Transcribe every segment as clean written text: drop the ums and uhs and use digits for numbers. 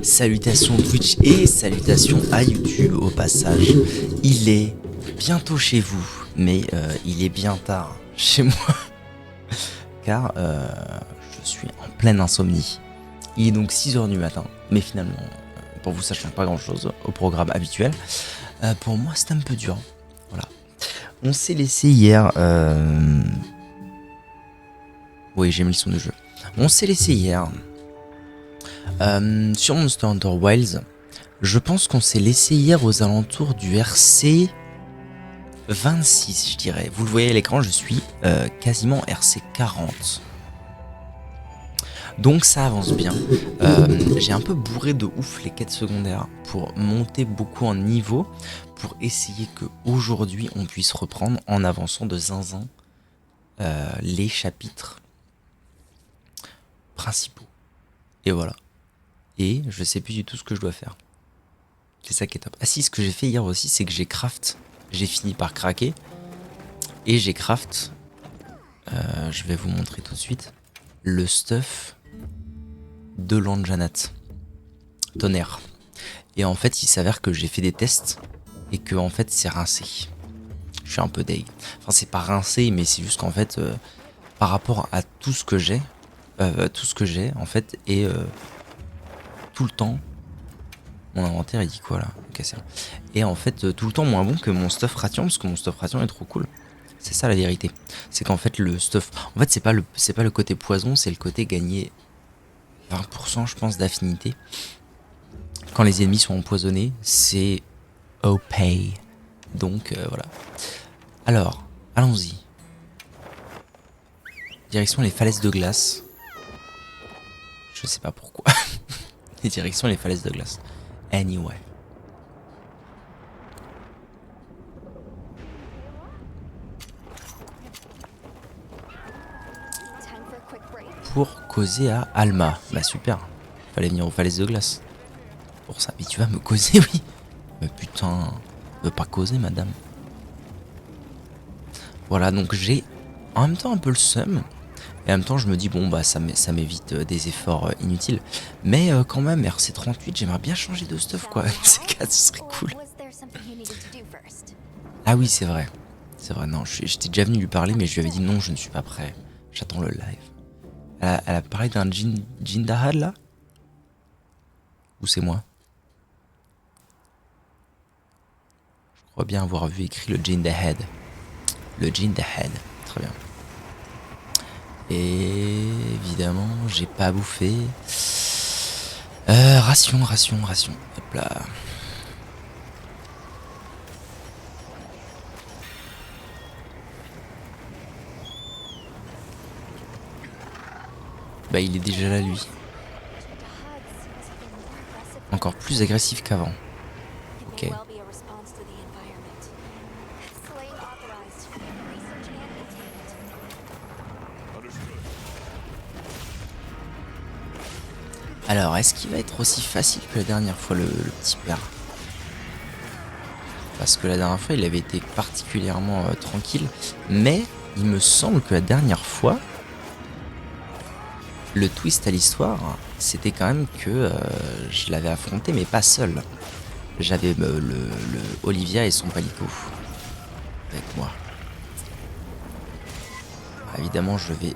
Salutations Twitch et salutations à YouTube au passage. Il est bientôt chez vous, mais il est bien tard chez moi, car je suis en pleine insomnie. Il est donc 6h du matin, mais finalement, pour vous ça change pas grand chose au programme habituel. Pour moi c'est un peu dur, voilà. On s'est laissé hier... Oui, j'ai mis le son de jeu. On s'est laissé hier... sur Monster Hunter Wilds, je pense qu'on s'est laissé hier aux alentours du RC 26, je dirais. Vous le voyez à l'écran, je suis quasiment RC 40. Donc ça avance bien. J'ai un peu bourré de ouf les quêtes secondaires pour monter beaucoup en niveau, pour essayer que aujourd'hui on puisse reprendre en avançant de zinzin les chapitres principaux. Et voilà. Et je sais plus du tout ce que je dois faire. C'est ça qui est top. Ah si, ce que j'ai fait hier aussi, c'est que j'ai craft. J'ai fini par craquer. Et j'ai craft. Je vais vous montrer tout de suite. Le stuff de l'Anjanat. Tonnerre. Et en fait, il s'avère que j'ai fait des tests. Et que en fait, c'est rincé. Je suis un peu deg. Enfin, c'est pas rincé, mais c'est juste qu'en fait, par rapport à tout ce que j'ai, en fait, et... tout le temps, mon inventaire il dit quoi là? Ok, c'est bon. Et en fait tout le temps moins bon que mon stuff ration, parce que mon stuff ration est trop cool. C'est ça la vérité. C'est qu'en fait le stuff, en fait c'est pas le côté poison, c'est le côté gagner 20% je pense d'affinité. Quand les ennemis sont empoisonnés, c'est OP. Donc voilà. Alors, allons-y. Direction les falaises de glace. Je sais pas pourquoi. Les directions les falaises de glace. Anyway. Pour causer à Alma. Bah super. Fallait venir aux falaises de glace. Pour ça. Mais tu vas me causer, oui. Mais putain. Veux pas causer, madame. Voilà, donc j'ai en même temps un peu le seum. Et en même temps, je me dis, bon, bah ça m'évite des efforts inutiles. Mais quand même, RC38, j'aimerais bien changer de stuff, quoi. C4, ce serait cool. Ah oui, c'est vrai. C'est vrai, non, j'étais déjà venu lui parler, mais je lui avais dit non, je ne suis pas prêt. J'attends le live. Elle a parlé d'un Jindahad, là? Ou c'est moi? Je crois bien avoir vu écrit le Jindahad. Le Jindahad, très bien. Et évidemment, j'ai pas bouffé. Ration. Hop là. Bah il est déjà là lui. Encore plus agressif qu'avant. Ok. Alors, est-ce qu'il va être aussi facile que la dernière fois, le petit père? Parce que la dernière fois, il avait été particulièrement tranquille. Mais, il me semble que la dernière fois, le twist à l'histoire, c'était quand même que je l'avais affronté, mais pas seul. J'avais le Olivia et son palico avec moi. Alors, évidemment, je vais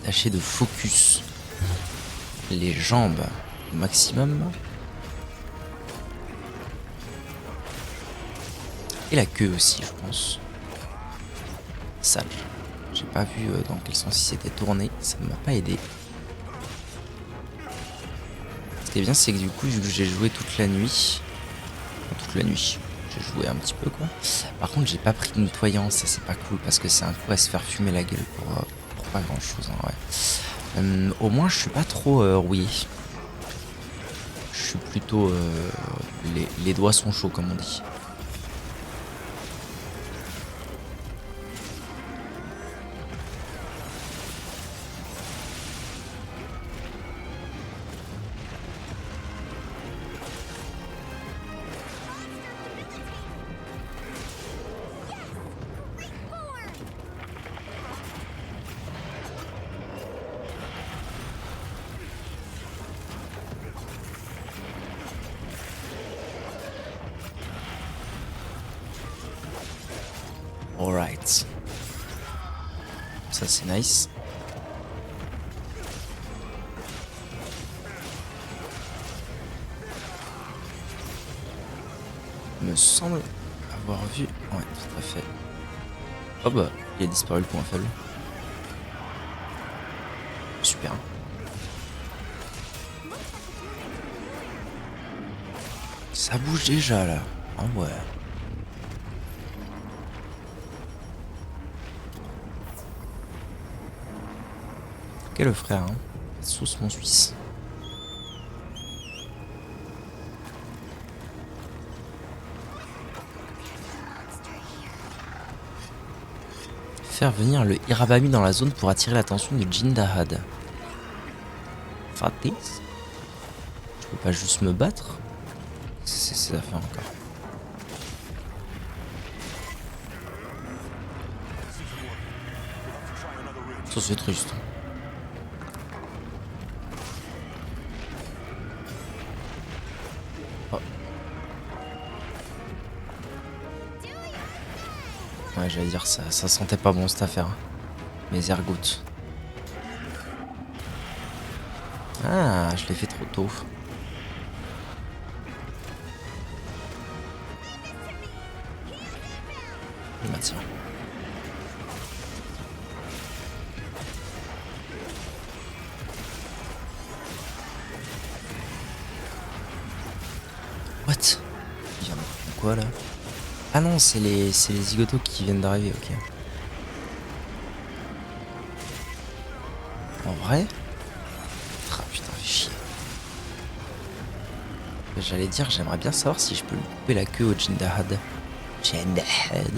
tâcher de focus les jambes au maximum. Et la queue aussi, je pense. Sale. J'ai pas vu dans quel sens il s'était tourné. Ça ne m'a pas aidé. Ce qui est bien, c'est que du coup, vu que j'ai joué toute la nuit. J'ai joué un petit peu, quoi. Par contre, j'ai pas pris de nettoyant. Ça, c'est pas cool parce que c'est un coup à se faire fumer la gueule pour pas grand chose. Hein, ouais. Au moins, je suis pas trop rouillé. Je suis plutôt... les doigts sont chauds, comme on dit. Alright. Ça c'est nice. Me semble avoir vu. Ouais, tout à fait. Oh bah, il a disparu le point faible. Super. Ça bouge déjà là. Ah ouais. Quel frère, hein. Sauce mon suisse. Faire venir le Hirabami dans la zone pour attirer l'attention de Jindahad. Fatis. Je peux pas juste me battre. C'est ça fait encore. Ça c'est triste. Oh. Ouais, j'allais dire ça sentait pas bon cette affaire. Mes ergots. Ah, je l'ai fait trop tôt. Bah tiens. What? Il vient de quoi là? Ah non, c'est les zigotos qui viennent d'arriver, ok. En vrai? Ah putain, fais chier. J'allais dire, j'aimerais bien savoir si je peux lui couper la queue au Jindahad. Jindahad.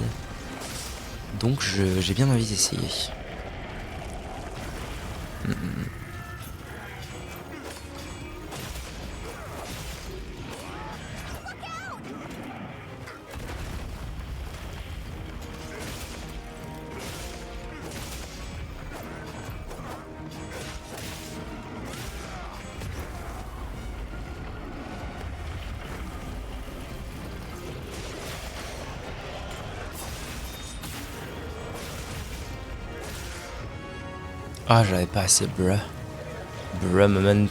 Donc j'ai bien envie d'essayer. Ah, j'avais pas assez bruh. Bruh moment.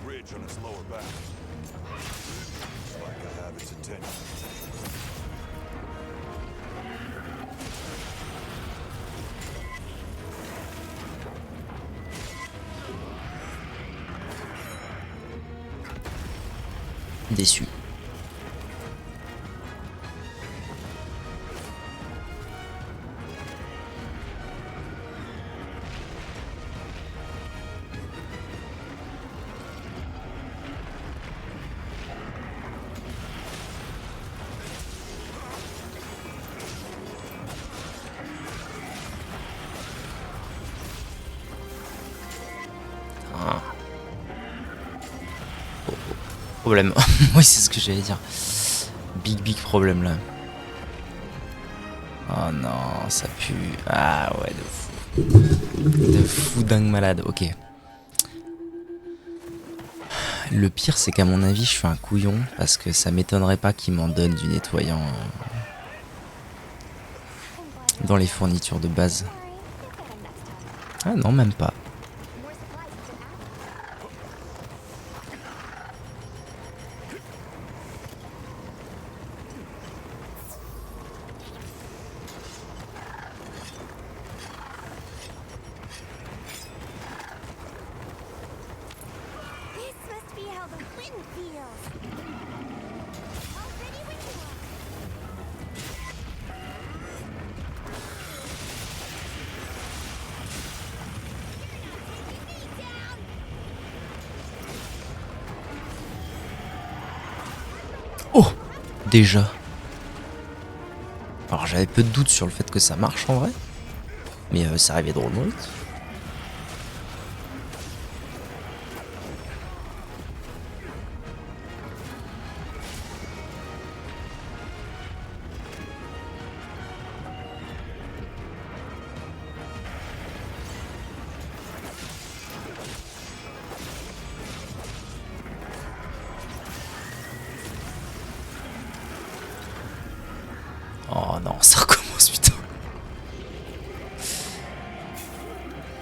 ridge on its lower back. Looks like I have its attention. Déçu. Problème. Oui, c'est ce que j'allais dire. Big problème là. Oh non, ça pue. Ah ouais, de fou. De fou dingue malade, ok. Le pire, c'est qu'à mon avis, je suis un couillon parce que ça m'étonnerait pas qu'il m'en donne du nettoyant dans les fournitures de base. Ah non, même pas. Oh, déjà. Alors j'avais peu de doutes sur le fait que ça marche en vrai. Mais ça arrivait drôlement vite. Oh non, ça recommence, putain.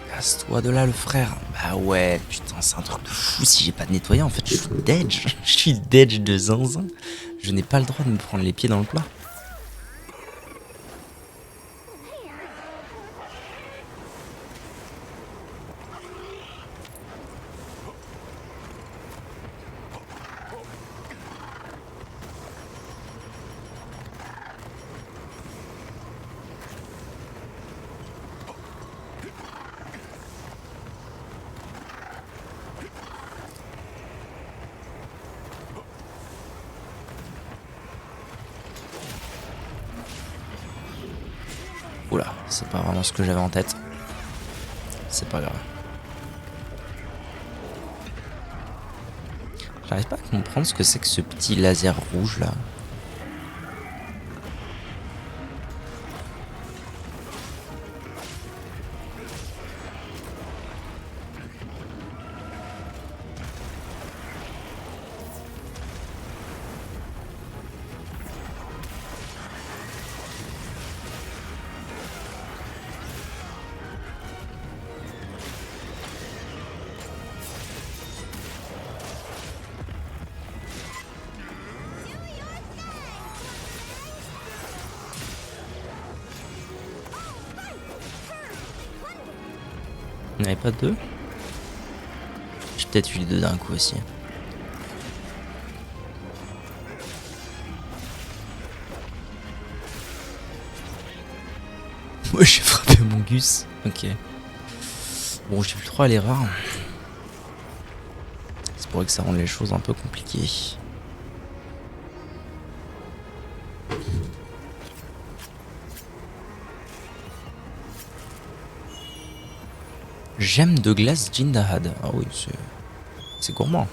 Casse-toi de là, le frère. Bah ouais, putain, c'est un truc de fou. Si j'ai pas de nettoyer, en fait, je suis dead. Je suis dead de zinzin. Je n'ai pas le droit de me prendre les pieds dans le plat. Oula, c'est pas vraiment ce que j'avais en tête. C'est pas grave. J'arrive pas à comprendre ce que c'est que ce petit laser rouge là. Il n'y en avait pas deux? J'ai peut-être eu les deux d'un coup aussi. Moi j'ai frappé mon Gus. Ok. Bon, j'ai plus le droit à l'erreur. C'est pour que ça rende les choses un peu compliquées. Gemme de glace Jindahad. Ah oui, c'est gourmand.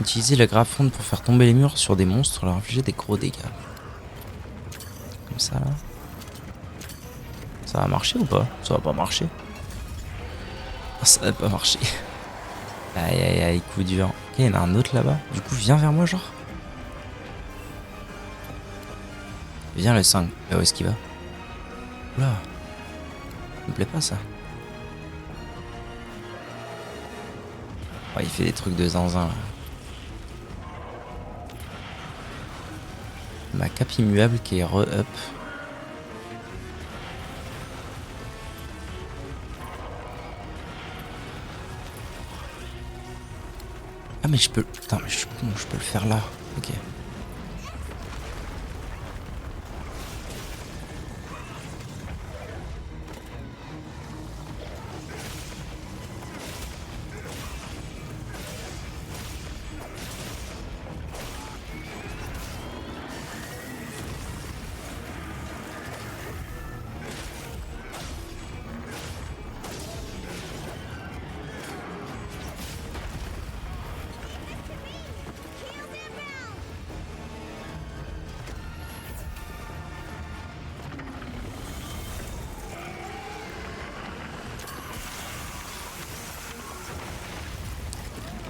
Utiliser la graffonde pour faire tomber les murs sur des monstres, leur infliger des gros dégâts. Comme ça là. Ça va marcher ou pas? Ça va pas marcher. Ah, ça va pas marcher. Aïe aïe aïe, coup dur. Ok, il y en a un autre là-bas. Du coup, viens vers moi, genre. Viens le 5. Où est-ce qu'il va? Oula. Ça me plaît pas ça. Oh, il fait des trucs de zinzin là. Ma cape immuable qui est re-up. Ah mais je peux... Putain mais je suis con, je peux le faire là. Ok.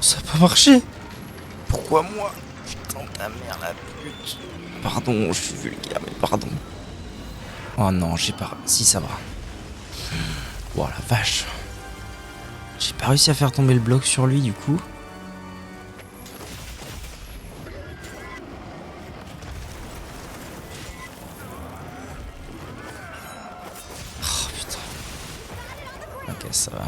Ça a pas marché. Pourquoi moi? Putain ta mère la pute. Pardon, je suis vulgaire, mais pardon. Oh non, j'ai pas... Si, ça va. Oh la vache. J'ai pas réussi à faire tomber le bloc sur lui, du coup. Oh putain. Ok, ça va.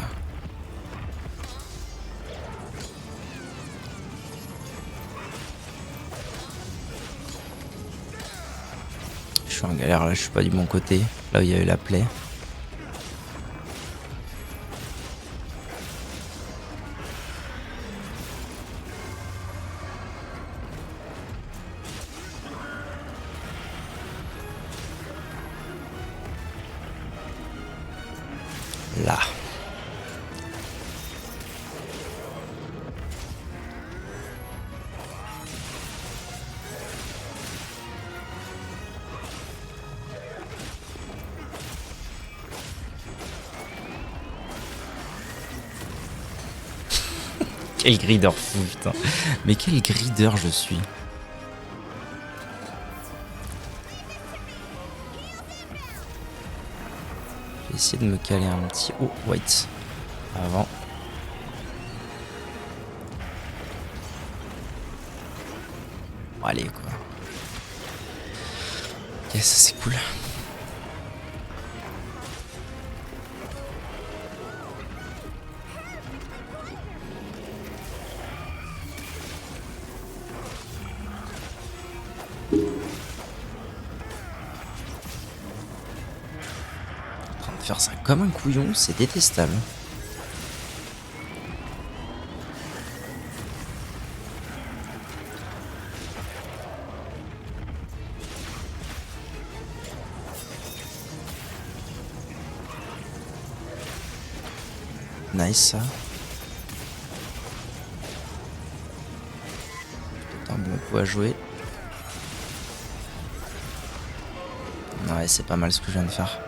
Je suis en galère là, je suis pas du bon côté. Là où il y a eu la plaie. Là. Quel grider fou, putain. Mais quel grider je suis. Je vais essayer de me caler un petit haut white avant. Bon, allez quoi. Ok, ça c'est cool. Faire ça comme un couillon, c'est détestable. Nice ça. C'est un bon coup à jouer. Ouais, c'est pas mal ce que je viens de faire.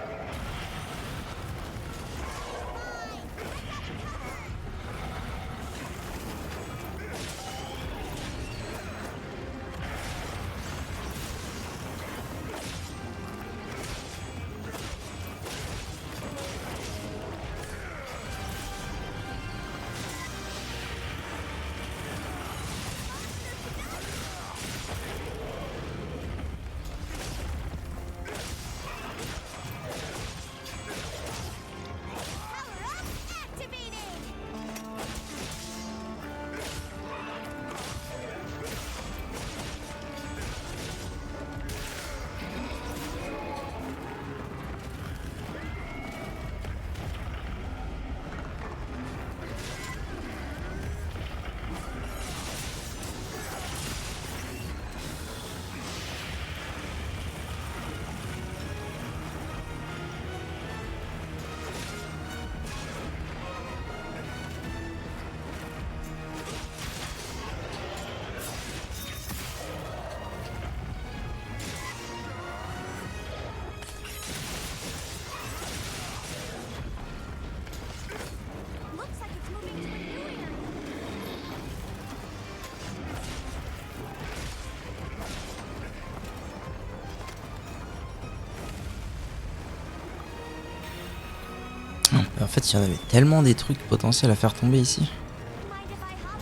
En fait, il y en avait tellement des trucs potentiels à faire tomber ici.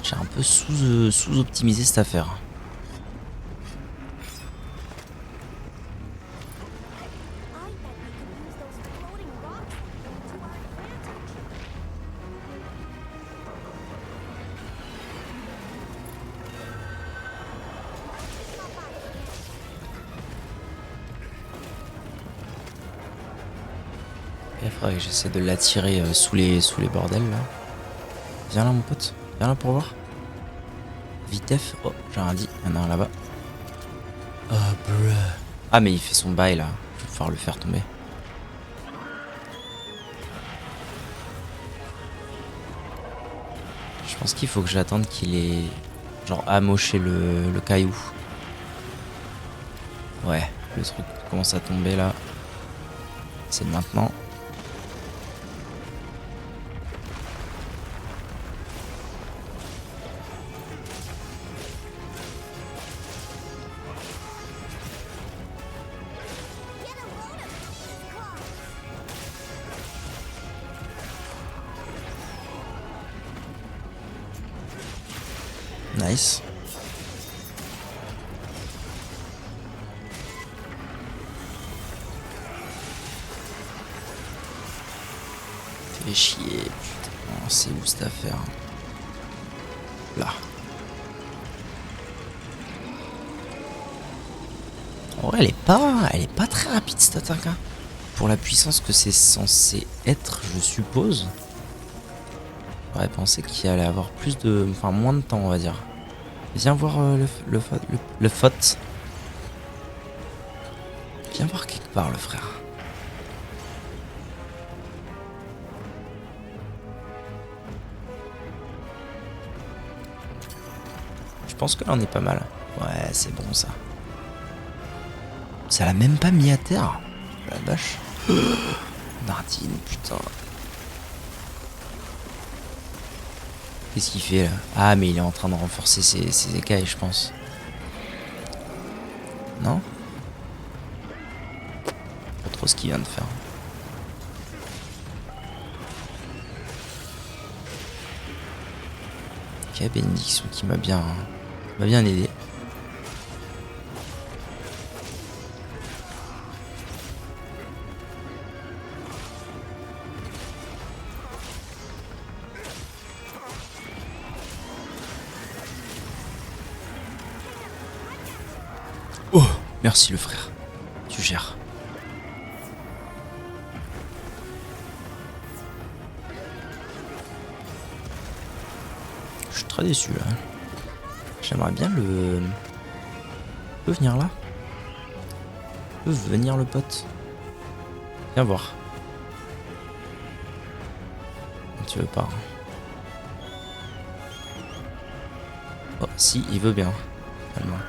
J'ai un peu sous-optimisé cette affaire. Il faudrait que j'essaie de l'attirer sous les bordels là. Viens là mon pote, viens là pour voir. Vitef, oh j'ai rien dit, il y en a un là-bas. Oh bruh. Ah mais il fait son bail là, je vais pouvoir le faire tomber. Je pense qu'il faut que j'attende qu'il ait genre amoché le caillou. Ouais, le truc commence à tomber là. C'est maintenant. Nice. Fais chier, putain. Oh, c'est où cette affaire? Là. En vrai, elle est pas très rapide cette attaque. Hein. Pour la puissance que c'est censé être, je suppose. J'aurais pensé qu'il allait avoir plus de, enfin moins de temps, on va dire. Viens voir le faute. Viens voir quelque part le frère. pense que là on est pas mal. Ouais, c'est bon ça. Ça l'a même pas mis à terre. La vache. Nardine, putain. Qu'est-ce qu'il fait là? Ah, mais il est en train de renforcer ses écailles, je pense. Non? Pas trop ce qu'il vient de faire. Ok, bénédiction qui m'a bien aidé. Oh, merci le frère. Tu gères. Je suis très déçu là. J'aimerais bien le... peut venir là? Peut venir le pote? Viens voir. Tu veux pas. Oh, si, il veut bien. Finalement.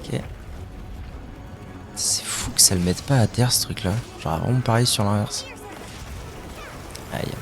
Ok. C'est fou que ça le mette pas à terre ce truc là. J'aurais vraiment pareil sur l'inverse. Aïe.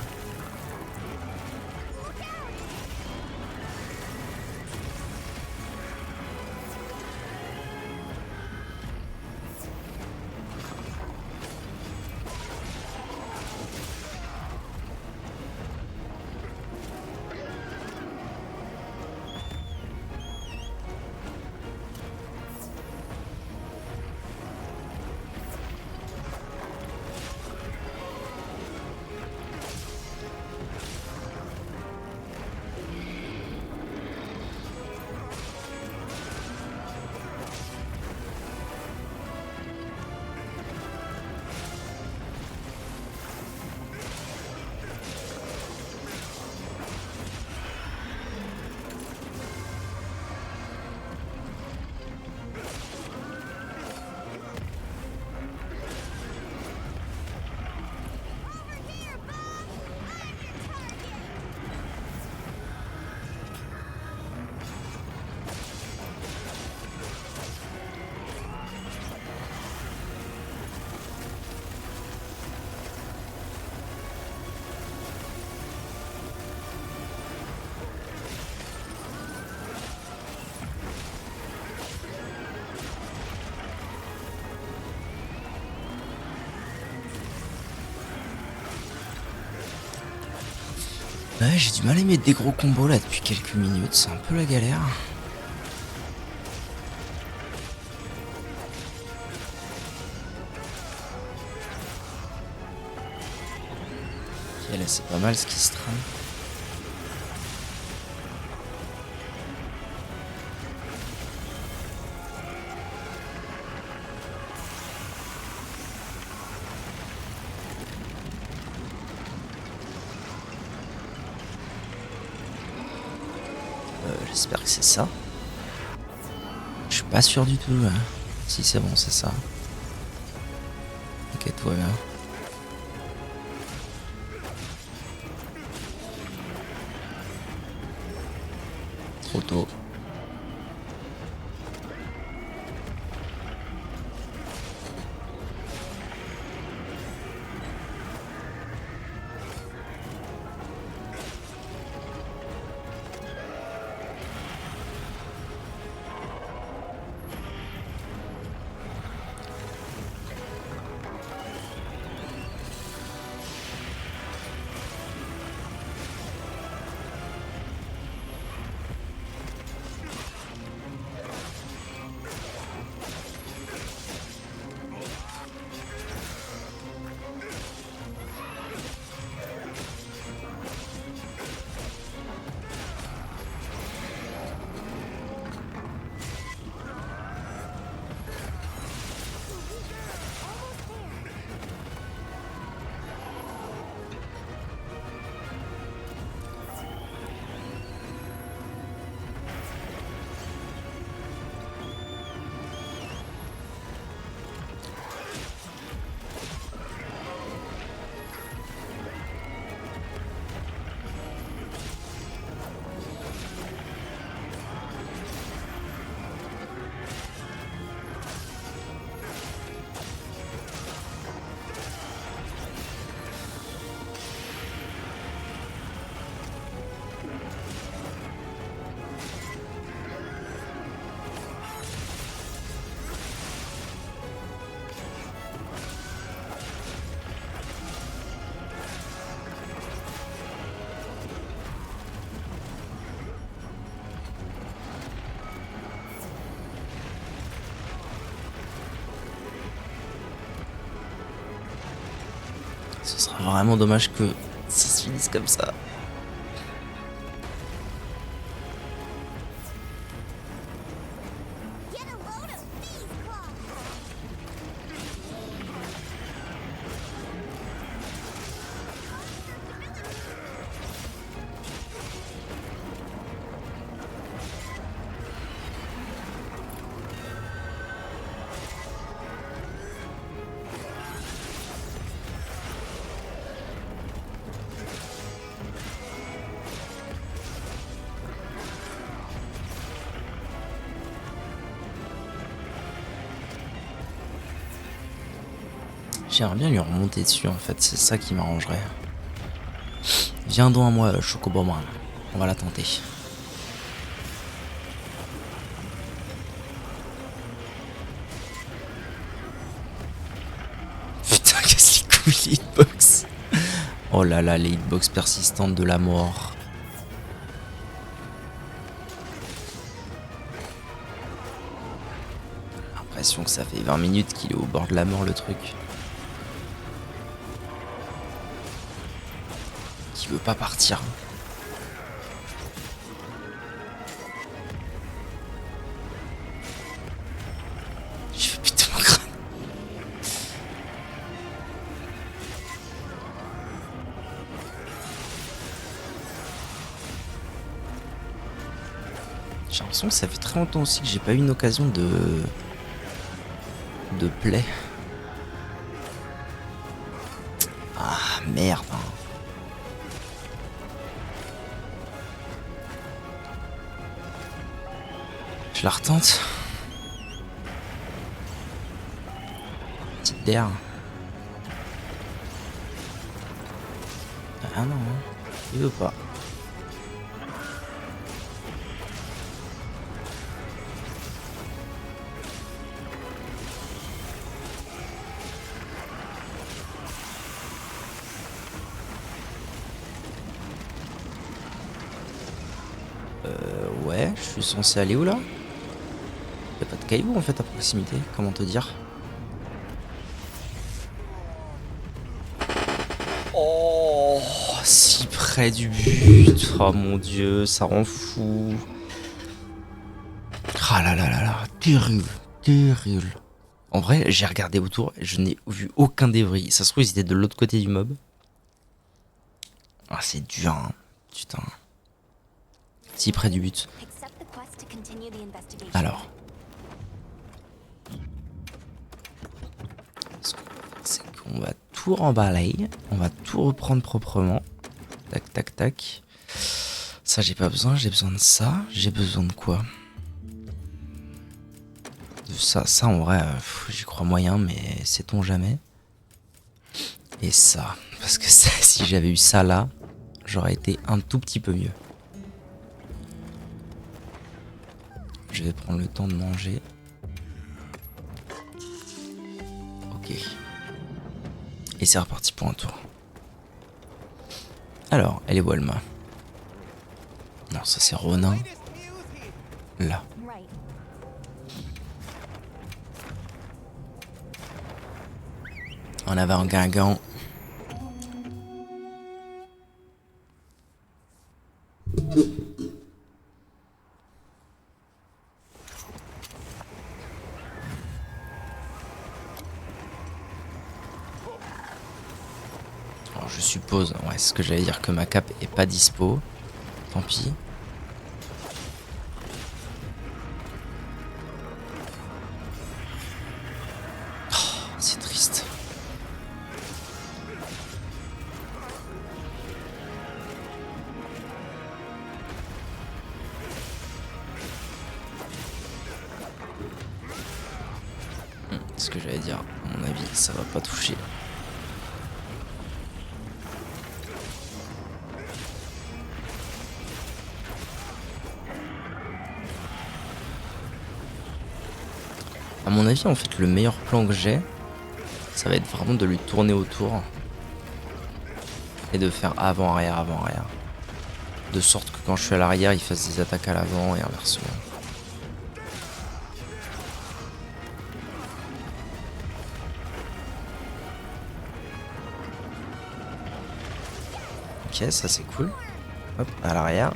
Ouais, j'ai du mal à mettre des gros combos là depuis quelques minutes, c'est un peu la galère. Ok, là c'est pas mal ce qui se trame. J'espère que c'est ça. Je suis pas sûr du tout. Hein. Si c'est bon, c'est ça. Ok, tout va bien. Trop tôt. Ce sera vraiment dommage que ça se finisse comme ça. J'aimerais bien lui remonter dessus en fait, c'est ça qui m'arrangerait. Viens donc à moi, Chocoboman. On va la tenter. Putain, qu'est-ce qu'il couille les hitbox. Oh là là, les hitbox persistantes de la mort. J'ai l'impression que ça fait 20 minutes qu'il est au bord de la mort le truc. Qui veut pas partir. J'ai fait putain mon crâne. J'ai l'impression que ça fait très longtemps aussi que j'ai pas eu une occasion de play. Ah merde. Je la retente. Petite d'air. Ah non, il veut pas. Ouais, je suis censé aller où là? Y'a pas de cailloux en fait à proximité, comment te dire? Oh, si près du but. Oh mon dieu, ça rend fou. Ah là là là là, terrible, terrible. En vrai, j'ai regardé autour et je n'ai vu aucun débris. Ça se trouve, ils étaient de l'autre côté du mob. Ah, c'est dur, hein. Putain. Si près du but. Alors. Ce qu'on va faire, c'est qu'on va tout remballer. On va tout reprendre proprement. Tac, tac, tac. Ça, j'ai pas besoin. J'ai besoin de ça. J'ai besoin de quoi? De ça en vrai, j'y crois moyen, mais sait-on jamais. Et ça. Parce que ça, si j'avais eu ça là, j'aurais été un tout petit peu mieux. Je vais prendre le temps de manger. Ok. Et c'est reparti pour un tour. Alors, elle est où Alma? Non, ça c'est Ronin. Là. On avait un Guingamp. Alors je suppose, ouais, c'est ce que j'allais dire, que ma cape est pas dispo. Tant pis. Oh, c'est triste. Ce que j'allais dire, à mon avis, ça va pas toucher. À mon avis, en fait, le meilleur plan que j'ai, ça va être vraiment de lui tourner autour et de faire avant-arrière, avant-arrière. De sorte que quand je suis à l'arrière, il fasse des attaques à l'avant et inversement. Ok, ça c'est cool. Hop, à l'arrière.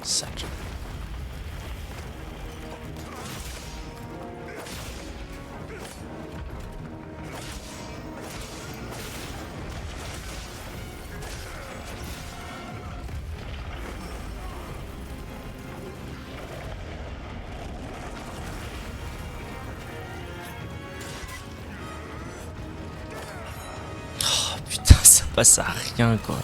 Sac. Oh putain, ça passe à rien quoi.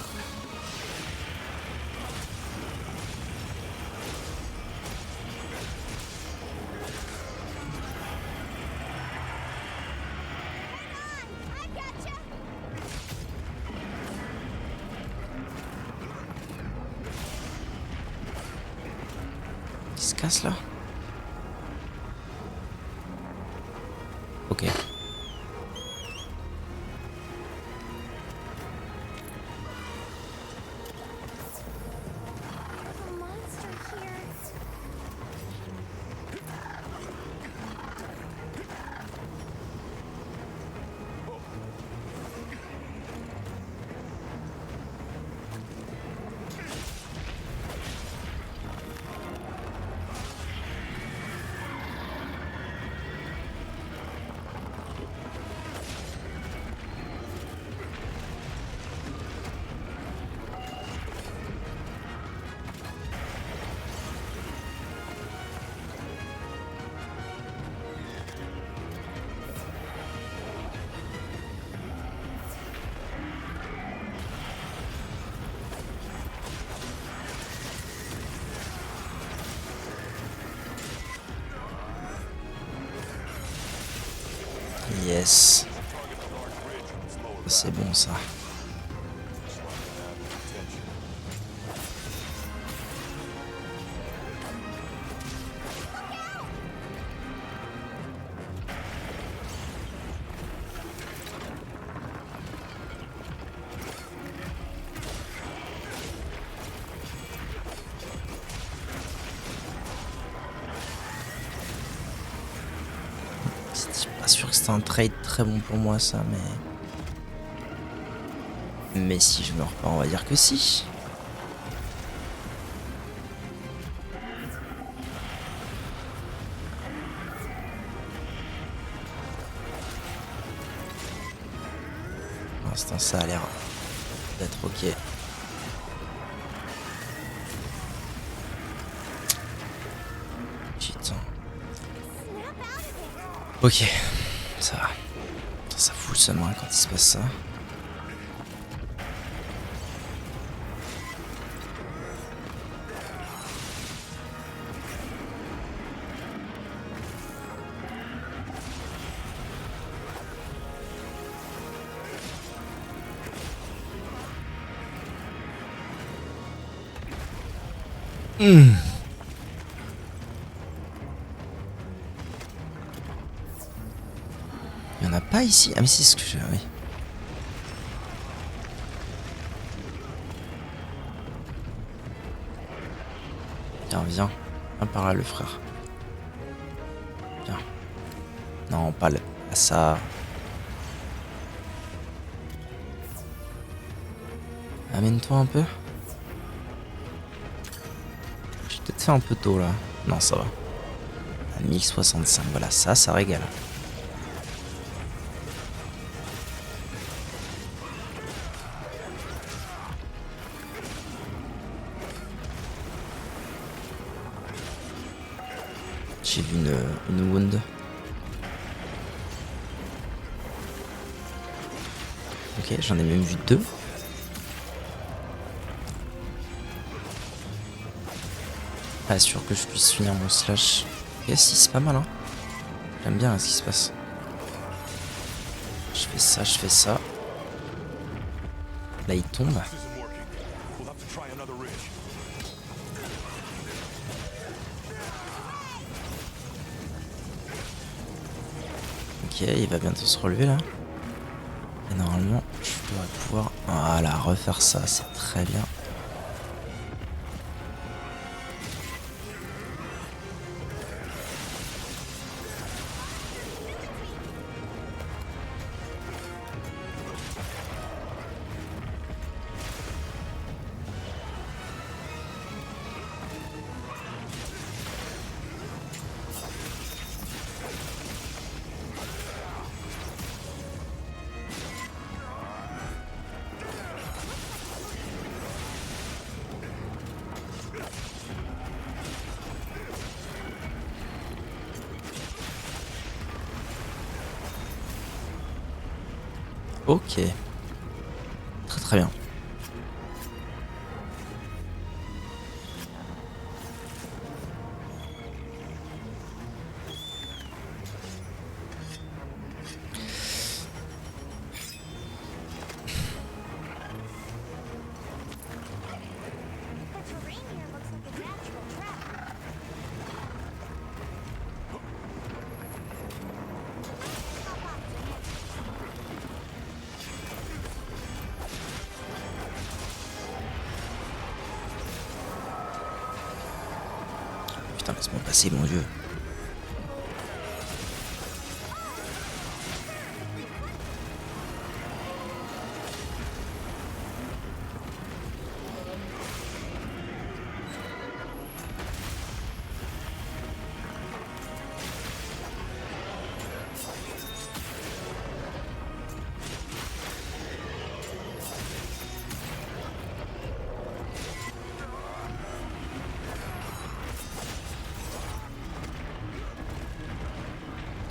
Il se casse là. Ok. Yes. C'est bon ça. C'est pas sûr que c'est un trade très bon pour moi ça, mais si je meurs pas, on va dire que si. Pour l'instant, ça a l'air d'être ok. Putain. Ok, ça va. Ça fout le seum hein, quand il se passe ça. Il y en a pas ici. Ah mais c'est ce que j'ai. Oui. Viens, viens. Viens par là le frère. Viens. Non, pas ça. Amène-toi un peu. J'ai peut-être fait un peu tôt là. Non, ça va. À 1065, voilà, ça régale. J'ai vu une wound. Ok, j'en ai même vu deux. Pas sûr que je puisse finir mon slash. Ok, si, c'est pas mal, hein. J'aime bien ce qui se passe. Je fais ça, je fais ça. Là, il tombe. This isn't working. We'll have to try another ridge. Ok, il va bientôt se relever là. Et normalement, je dois pouvoir voilà, refaire ça, c'est très bien. Ok. Très très bien. The terrain here looks like a natural trap. Putain, laisse-moi passer, mon dieu.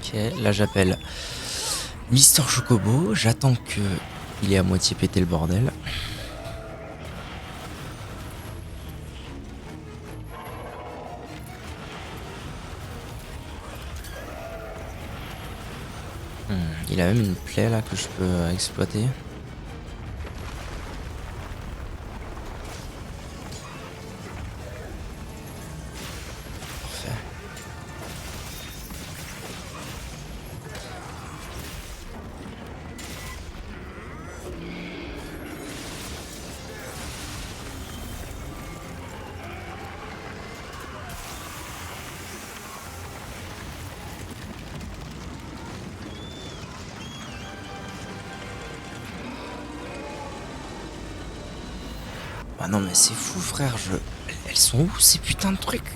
Ok, là j'appelle Mister Chocobo. J'attends que il ait à moitié pété le bordel. Il a même une plaie là que je peux exploiter. Parfait. Ah non mais c'est fou frère, elles sont où ces putains de trucs?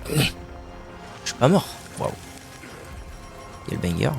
Je suis pas mort. Waouh. Il y a le banger.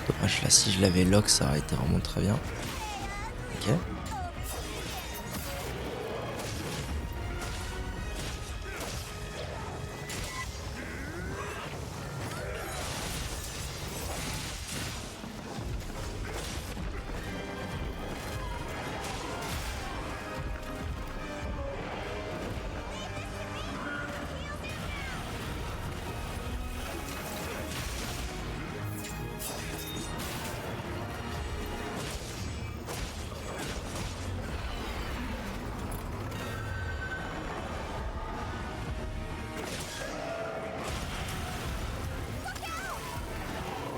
Dommage là, si je l'avais lock, ça aurait été vraiment très bien. Ok.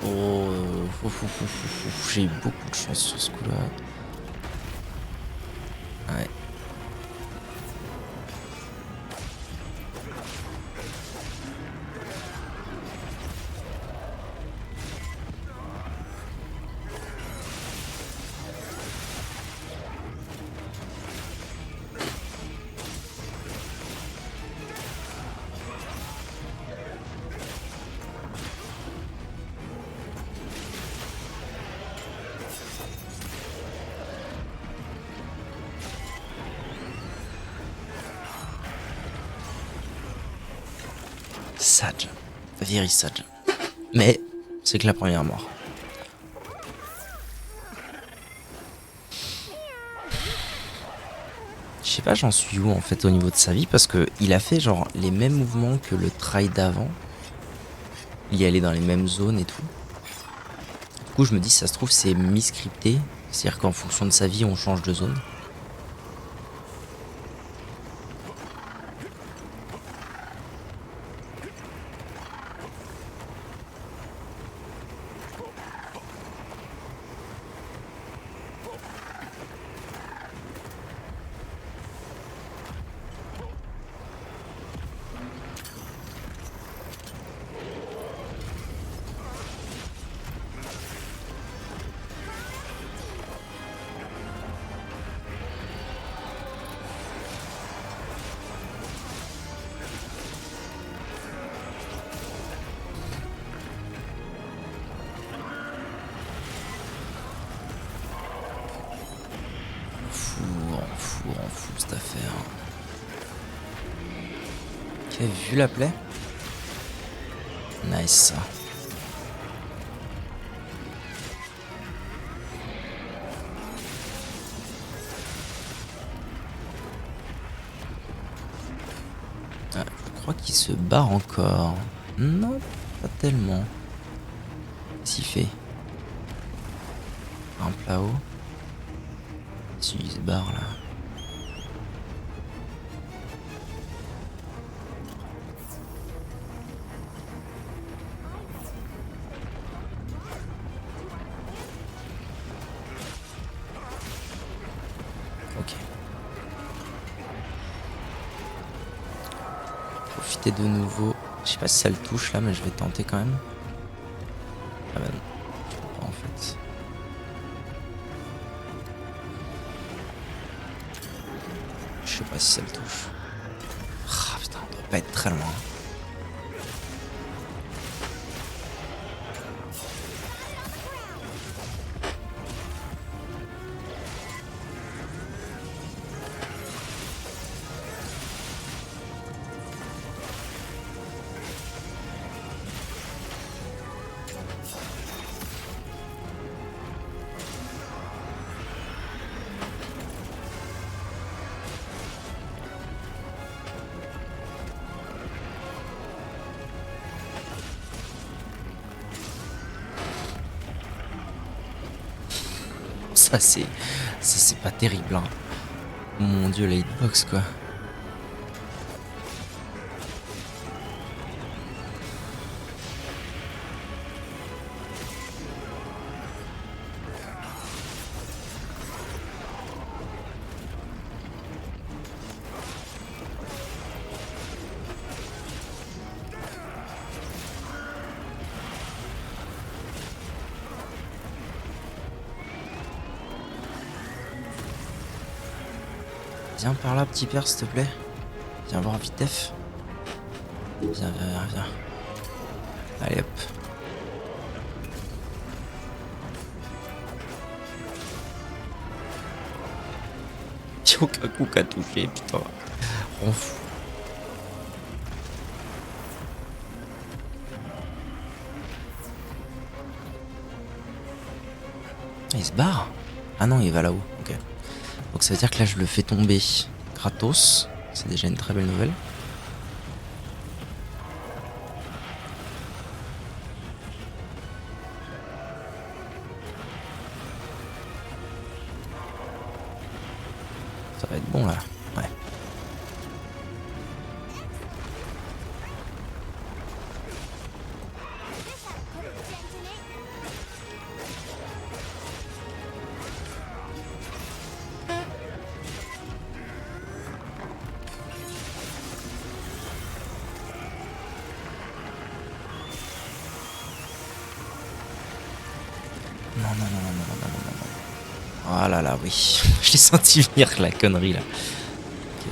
Oh, j'ai eu beaucoup de chance sur ce coup-là. Ouais. Sage. Very sage. Mais c'est que la première mort. Je sais pas j'en suis où en fait au niveau de sa vie parce que il a fait genre les mêmes mouvements que le try d'avant. Il est allé dans les mêmes zones et tout. Du coup je me dis si ça se trouve c'est mi-scripté. C'est-à-dire qu'en fonction de sa vie on change de zone. Rend fou cette affaire. Qui a vu la plaie? Nice. Ah, je crois qu'il se barre encore. Non, pas tellement. S'il fait un plat haut. Si il se barre là. Ok. Profiter de nouveau. Je sais pas si ça le touche là, mais je vais tenter quand même. Ah bah non. Je peux pas en fait. Je sais pas si ça le touche. Ah putain, on doit pas être très loin. Ça c'est pas terrible hein. Mon dieu la hitbox quoi. Viens par là, petit père, s'il te plaît. Viens voir Vitef. Viens. Allez hop. J'ai aucun coup qu'à toucher, putain. On fout. Il se barre? Ah non, il va là-haut. Ok. Donc ça veut dire que là je le fais tomber gratos. C'est déjà une très belle nouvelle. Ça va être bon là. Ouais. Non. Oh là là, oui. Je l'ai senti venir la connerie là. Ok.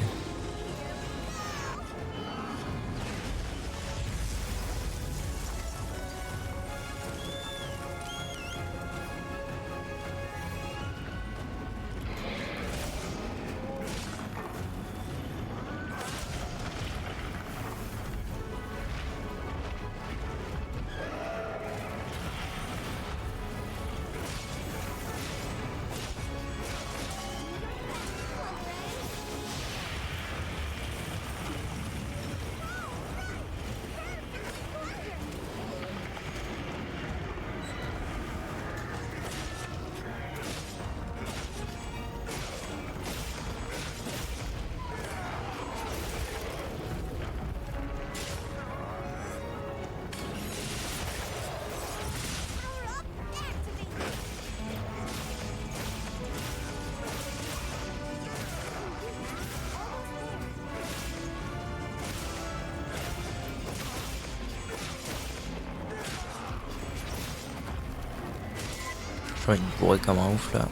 J'ai envie de bourrer comme un ouf là.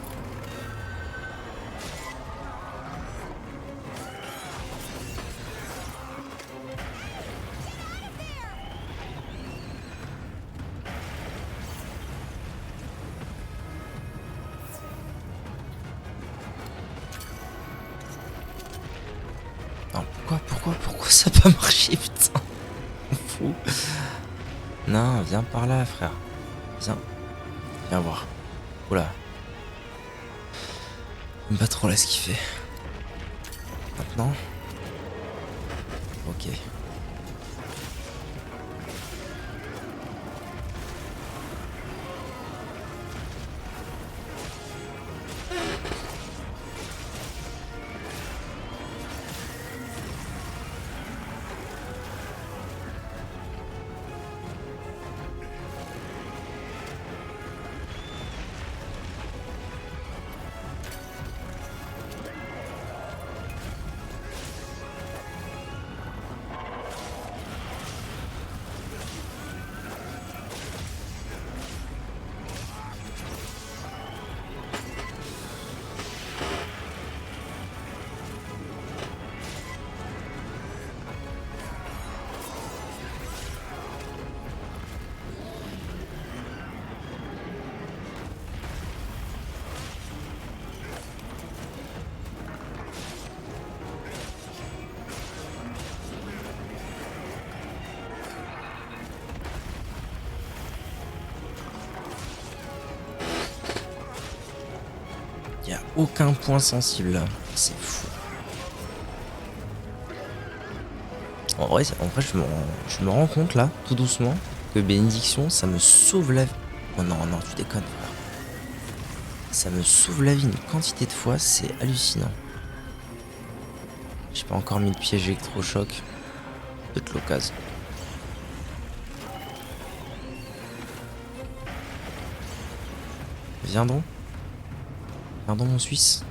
Non, pourquoi ça a pas marché, putain? Fou. Non, viens par là, frère. Viens voir. Oula. J'aime pas trop là ce qu'il fait. Maintenant. Ok. Y a aucun point sensible là. C'est fou. En vrai, je me rends compte là, tout doucement, que bénédiction, ça me sauve la vie. Oh non, non, tu déconnes, frère. Ça me sauve la vie une quantité de fois, c'est hallucinant. J'ai pas encore mis de piège électrochoc. Peut-être l'occasion. Viens donc. Viens donc, mon Suisse.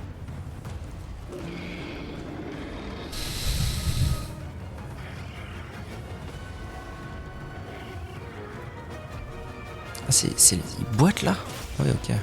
Ah, c'est les boîtes là? Oui, ok.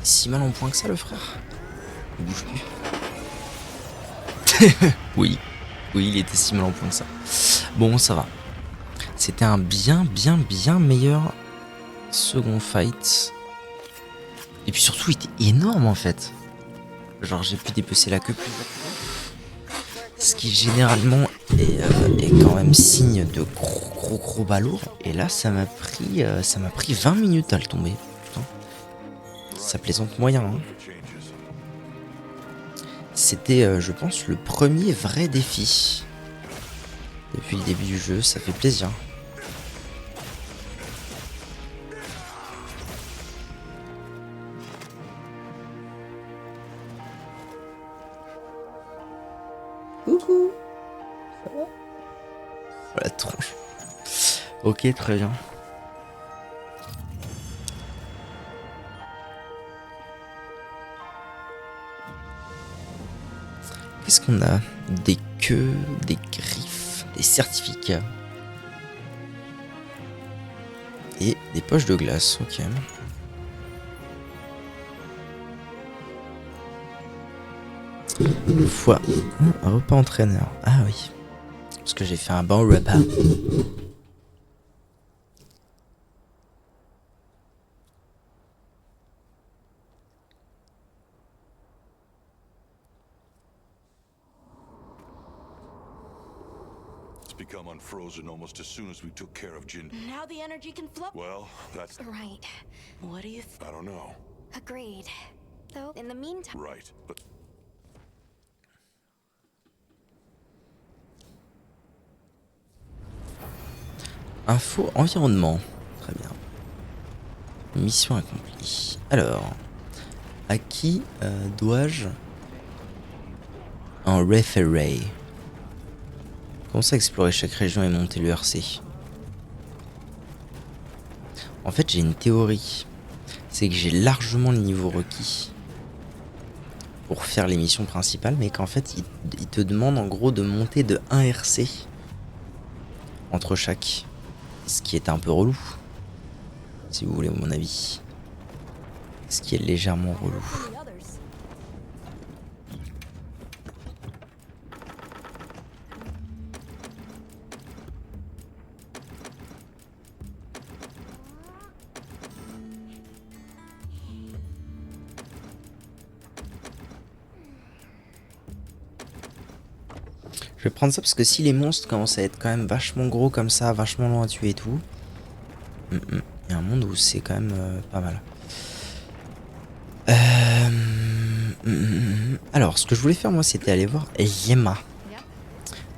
Si mal en point que ça, le frère. Il bouge plus. Oui, il était si mal en point que ça. Bon, ça va. C'était un bien meilleur second fight. Et puis surtout, il était énorme en fait. Genre, j'ai pu dépecer la queue plus vite. Ce qui généralement est quand même signe de gros balourd. Et là, ça m'a pris 20 minutes à le tomber. Putain. Ça plaisante moyen, hein. C'était, je pense, le premier vrai défi. Depuis le début du jeu, ça fait plaisir. Coucou. Ça va? Oh, la tronche. Ok, très bien. Qu'est-ce qu'on a? Des queues, des griffes, des certificats. Et des poches de glace, ok. Un repas entraîneur. Ah oui. Parce que j'ai fait un bon repas. It's become unfrozen almost as soon as we took care of Jin. Now the energy can flow. Well, that's... Right. What do you I don't know. Agreed. Though, in the meantime. Right, but... Info environnement. Très bien. Mission accomplie. Alors, à qui dois-je un référé? Comment ça explorer chaque région et monter le RC? En fait, j'ai une théorie. C'est que j'ai largement le niveau requis pour faire les missions principales, mais qu'en fait, il te demande en gros de monter de 1 RC entre chaque. Ce qui est un peu relou, si vous voulez mon avis. Ce qui est légèrement relou. Je vais prendre ça parce que si les monstres commencent à être quand même vachement gros comme ça, vachement longs à tuer et tout, il y a un monde où c'est quand même pas mal. Alors, ce que je voulais faire moi, c'était aller voir Yema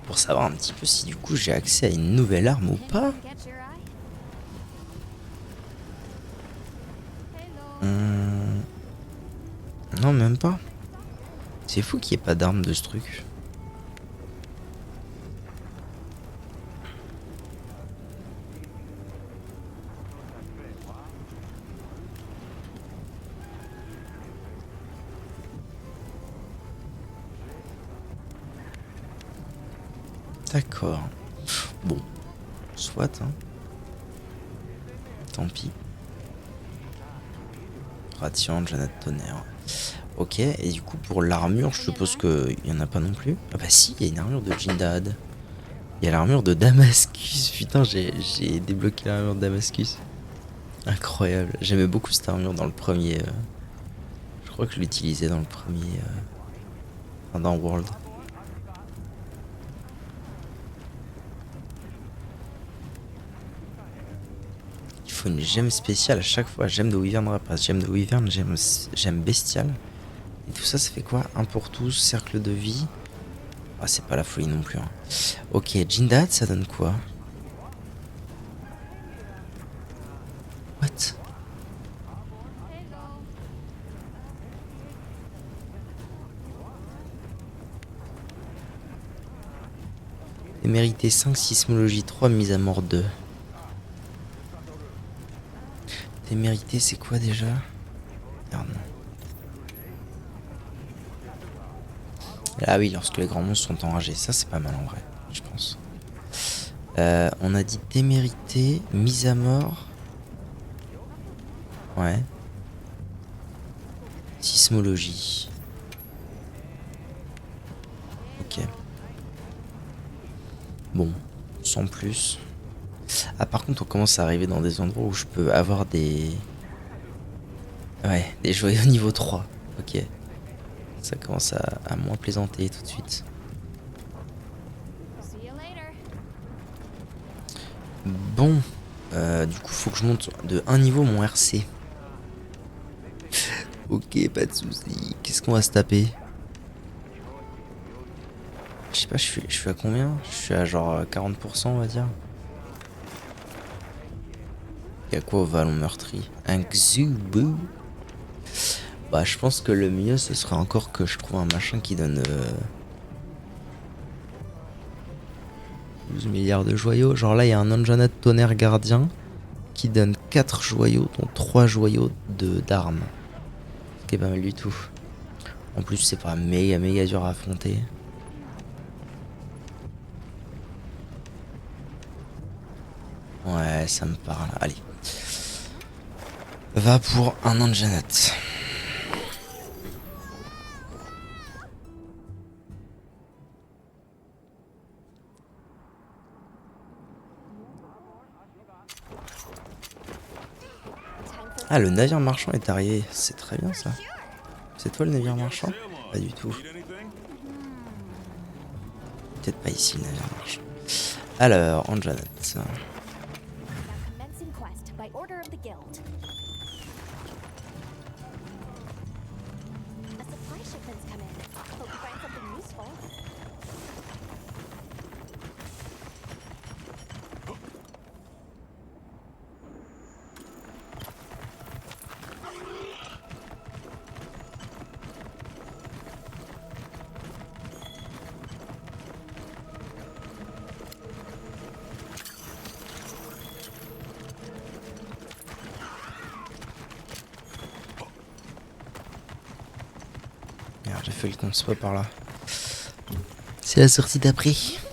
pour savoir un petit peu si du coup j'ai accès à une nouvelle arme ou pas. Non, même pas. C'est fou qu'il n'y ait pas d'arme de ce truc. D'accord. Bon. Soit, hein. Tant pis. Radiant, Jeanette Tonnerre. Ok, et du coup pour l'armure, je suppose qu'il n'y en a pas non plus. Ah bah si, il y a une armure de Jindad. Il y a l'armure de Damascus. Putain, j'ai débloqué l'armure de Damascus. Incroyable. J'aimais beaucoup cette armure dans le premier... Je crois que je l'utilisais dans le premier... Enfin, dans World. Il faut une gemme spéciale à chaque fois. Gemme de Wyvern rapace, gemme de Wyvern, gemme bestiale. Et tout ça, ça fait quoi? Un pour tous, cercle de vie. Ah, c'est pas la folie non plus. Hein. Ok, Jindad, ça donne quoi? What? Mérité 5, sismologie 3, mise à mort 2. Témérité, c'est quoi déjà? Merde, non. Ah oui, lorsque les grands monstres sont enragés. Ça, c'est pas mal en vrai, je pense. On a dit témérité, mise à mort. Ouais. Sismologie. Ok. Bon, sans plus. Ah, par contre, on commence à arriver dans des endroits où je peux avoir des... Ouais, des joyaux niveau 3. Ok. Ça commence à moins plaisanter tout de suite. Bon. Du coup, faut que je monte de 1 niveau mon RC. Ok, pas de soucis. Qu'est-ce qu'on va se taper? Je sais pas, je suis à combien? Je suis à genre 40% on va dire. Y'a quoi au vallon meurtri? Un Xubu? Bah je pense que le mieux ce serait encore que je trouve un machin qui donne 12 milliards de joyaux. Genre là il y a un Anjana de tonnerre gardien qui donne 4 joyaux dont 3 joyaux d'armes. Ce qui est pas mal du tout. En plus c'est pas méga dur à affronter. Ouais, ça me parle. Allez. Va pour un Anjanat. Ah, le navire marchand est arrivé. C'est très bien ça. C'est toi le navire marchand? Pas du tout. Need anything? Peut-être pas ici le navire marchand. Alors, Anjanette. Now commencing quest by order of the guild. A supply shipment's come in. Hope you find something useful. Merde, j'ai fait le compte, c'est pas par là. C'est la sortie d'après. You can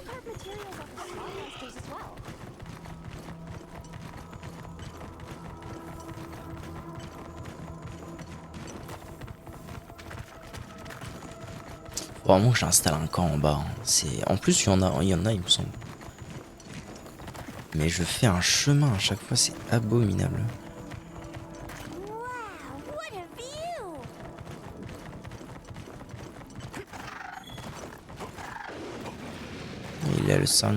carve materials off the small monsters as well. Faut vraiment que j'installe un camp en bas. Hein. C'est... En plus, il y en a, il me semble. Mais je fais un chemin à chaque fois, c'est abominable. Wow, what a view! Il a le sang.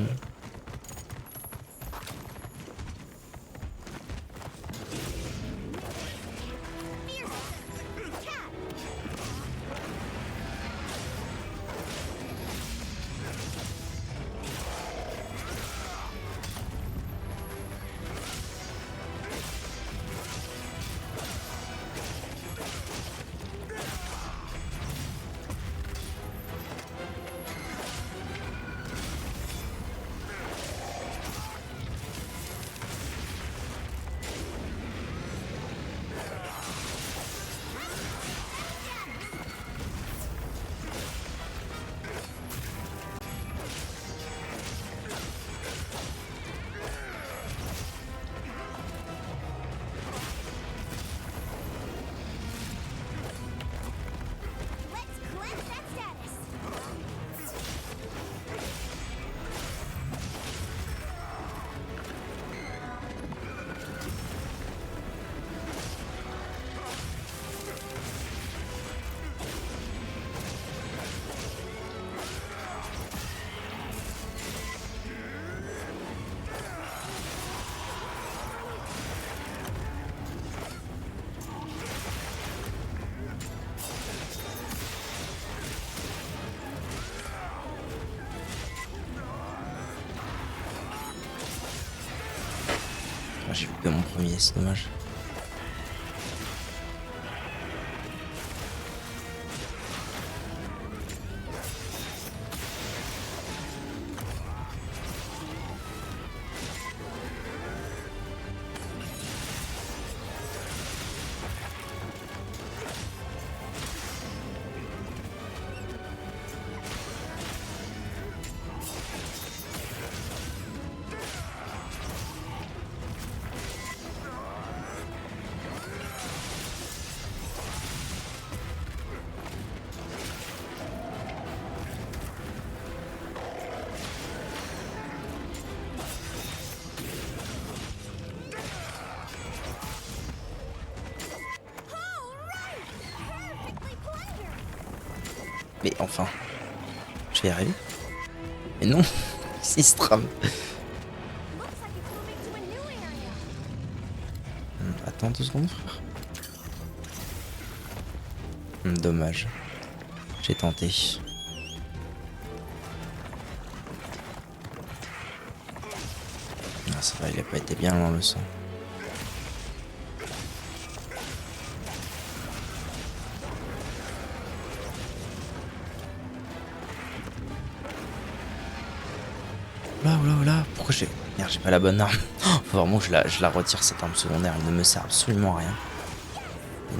Let's cleanse that status. Ah, j'ai loupé mon premier, c'est dommage. Perfectly plundered. Mais enfin, je vais y arriver. Mais non, Sistram. Looks like it's moving to a new area. Attends 2 secondes, frère. Dommage. J'ai tenté. Ah, ça va, il a pas été bien loin le sang. Oula, oula, oula. Pourquoi j'ai... Merde, j'ai pas la bonne arme. Faut vraiment que je la retire, cette arme secondaire. Elle ne me sert absolument à rien.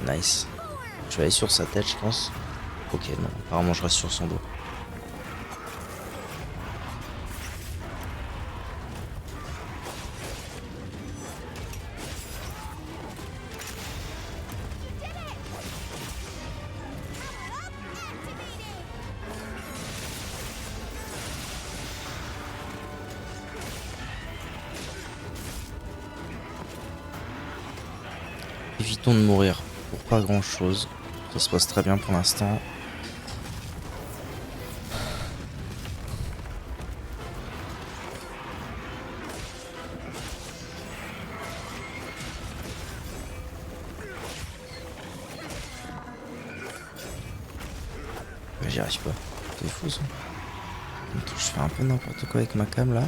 Nice. Je vais aller sur sa tête, je pense. Ok, non. Apparemment, je reste sur son dos. Évitons de mourir pour pas grand chose. Ça se passe très bien pour l'instant. J'y arrive pas. C'est fou ça. Je fais un peu n'importe quoi avec ma cam là.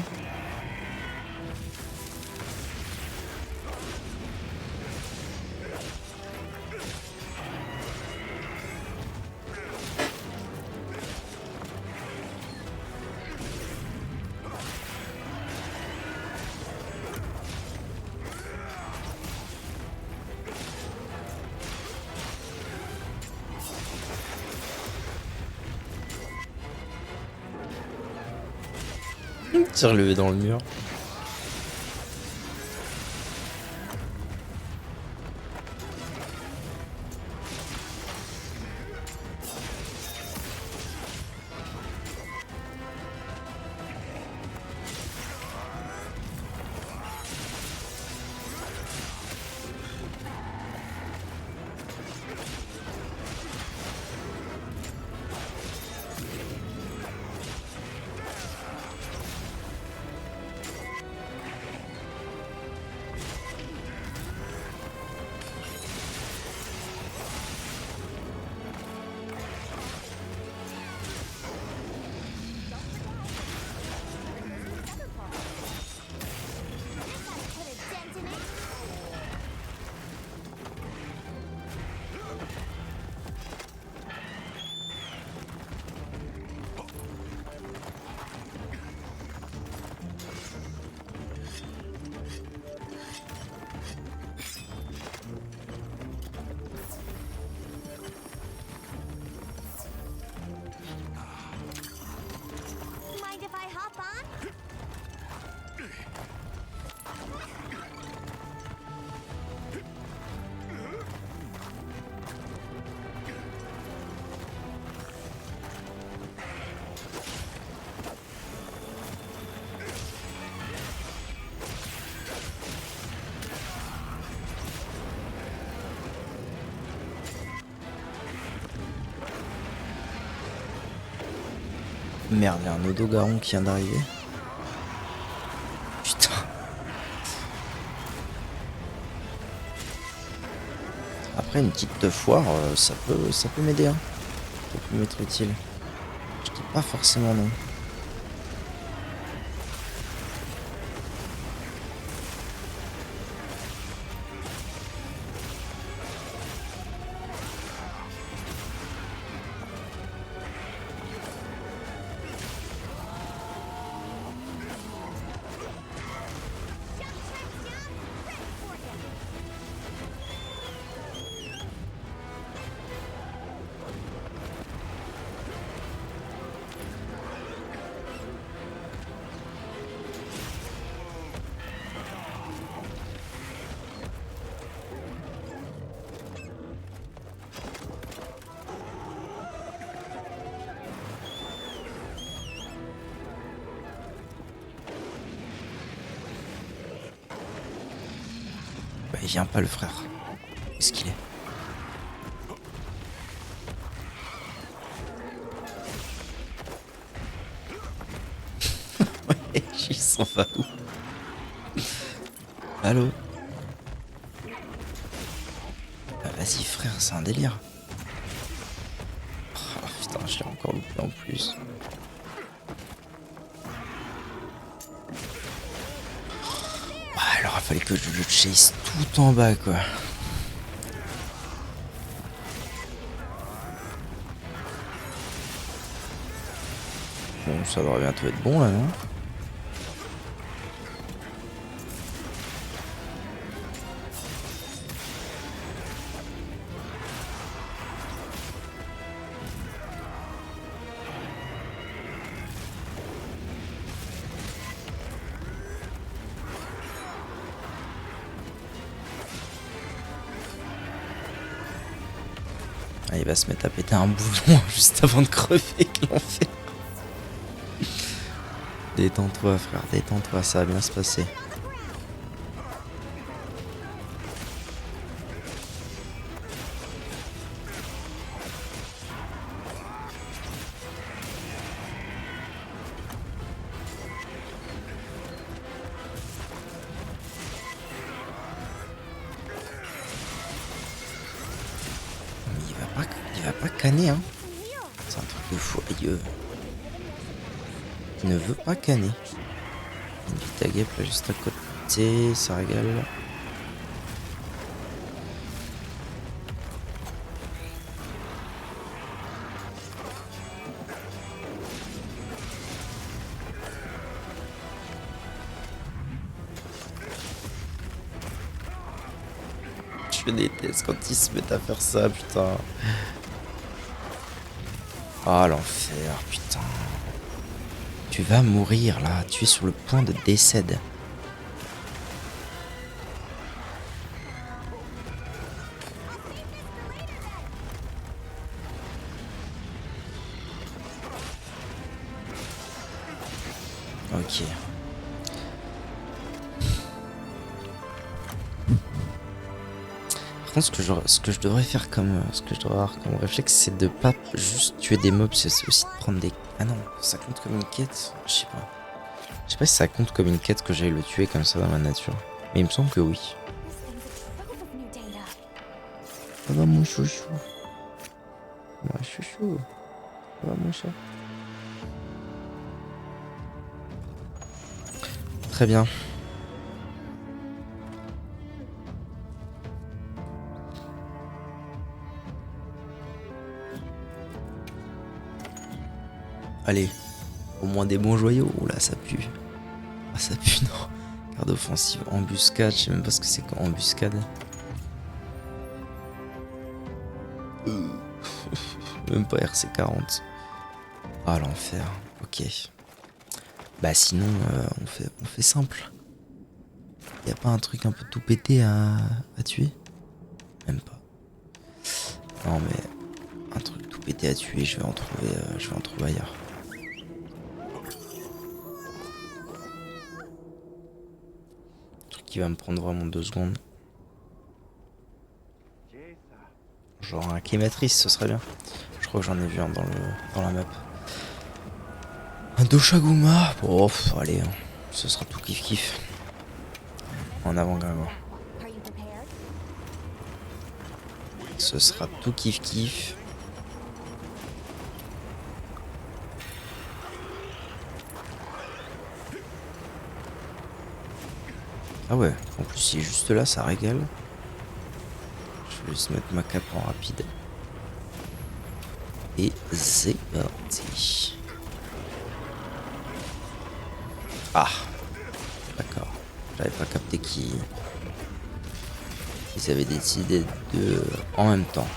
Tire-le dans le mur. Put a dent in it. Mind if I hop on? Merde, il y a un Odogaron qui vient d'arriver. Putain. Après une petite foire, ça peut m'aider. Hein. Ça peut m'être utile. Je dis pas forcément non. Bah, il vient pas le frère. Où est-ce qu'il est? Ouais, il s'en va où? Allô? Bah, vas-y frère, c'est un délire. Oh, putain, je l'ai encore loupé en plus. Ouais, alors il fallait que je le chase tout en bas quoi. Bon, ça devrait bientôt être bon là, non? Ah, il va se mettre à péter un boulon juste avant de crever, quel enfer. Détends-toi frère, détends-toi, ça va bien se passer. pas canner, hein. Some heal. C'est un truc de fou. Aïe. Il ne veut pas canner. Une petite guêpe là juste à côté, ça régale. Je déteste quand ils se mettent à faire ça, putain. Oh l'enfer, putain. Tu vas mourir là, tu es sur le point de décède. Ok. Par contre, ce que je devrais faire comme, ce que je devrais avoir comme réflexe, c'est de pas juste tuer des mobs, c'est aussi de prendre des. Ah non, ça compte comme une quête. Je sais pas. Je sais pas si ça compte comme une quête que j'aille le tuer comme ça dans la nature. Mais il me semble que oui. This thing's a trove of new data. Ça va mon chouchou. Mon chouchou. Ça va mon chat. Très bien. Allez, au moins des bons joyaux. Oula, ça pue. Ah, ça pue, non. Garde offensive, embuscade. Je sais même pas ce que c'est qu'en embuscade. Même pas RC40. Ah, l'enfer. Ok. Bah, sinon, on fait simple. Y a pas un truc un peu tout pété à tuer? Même pas. Non, mais un truc tout pété à tuer, je vais en trouver ailleurs. Qui va me prendre vraiment 2 secondes. Genre un clématrice, ce serait bien. Je crois que j'en ai vu un dans la map. Un Doshaguma. Oh, allez, hein. Ce sera tout kiff kiff. En avant, Grégoire. Are you prepared? Ce sera tout kiff kiff. Ah ouais, en plus il est juste là, ça régale. Je vais juste mettre ma cape en rapide. Et c'est parti. Ah, d'accord. J'avais pas capté qu'ils avaient décidé de en même temps.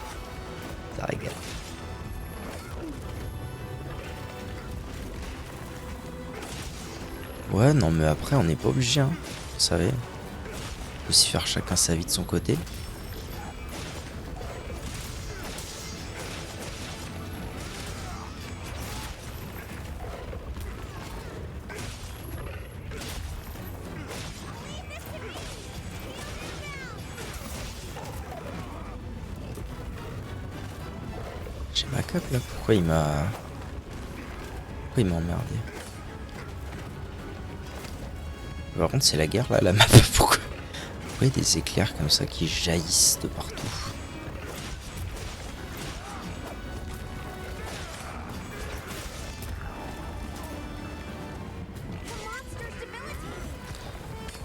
Ça régale. Ouais, non mais après on n'est pas obligé, hein. Vous savez, on peut aussi faire chacun sa vie de son côté. J'ai ma cape là, pourquoi il m'a emmerdé? Par contre c'est la guerre là, la map. Pourquoi il y a des éclairs comme ça qui jaillissent de partout?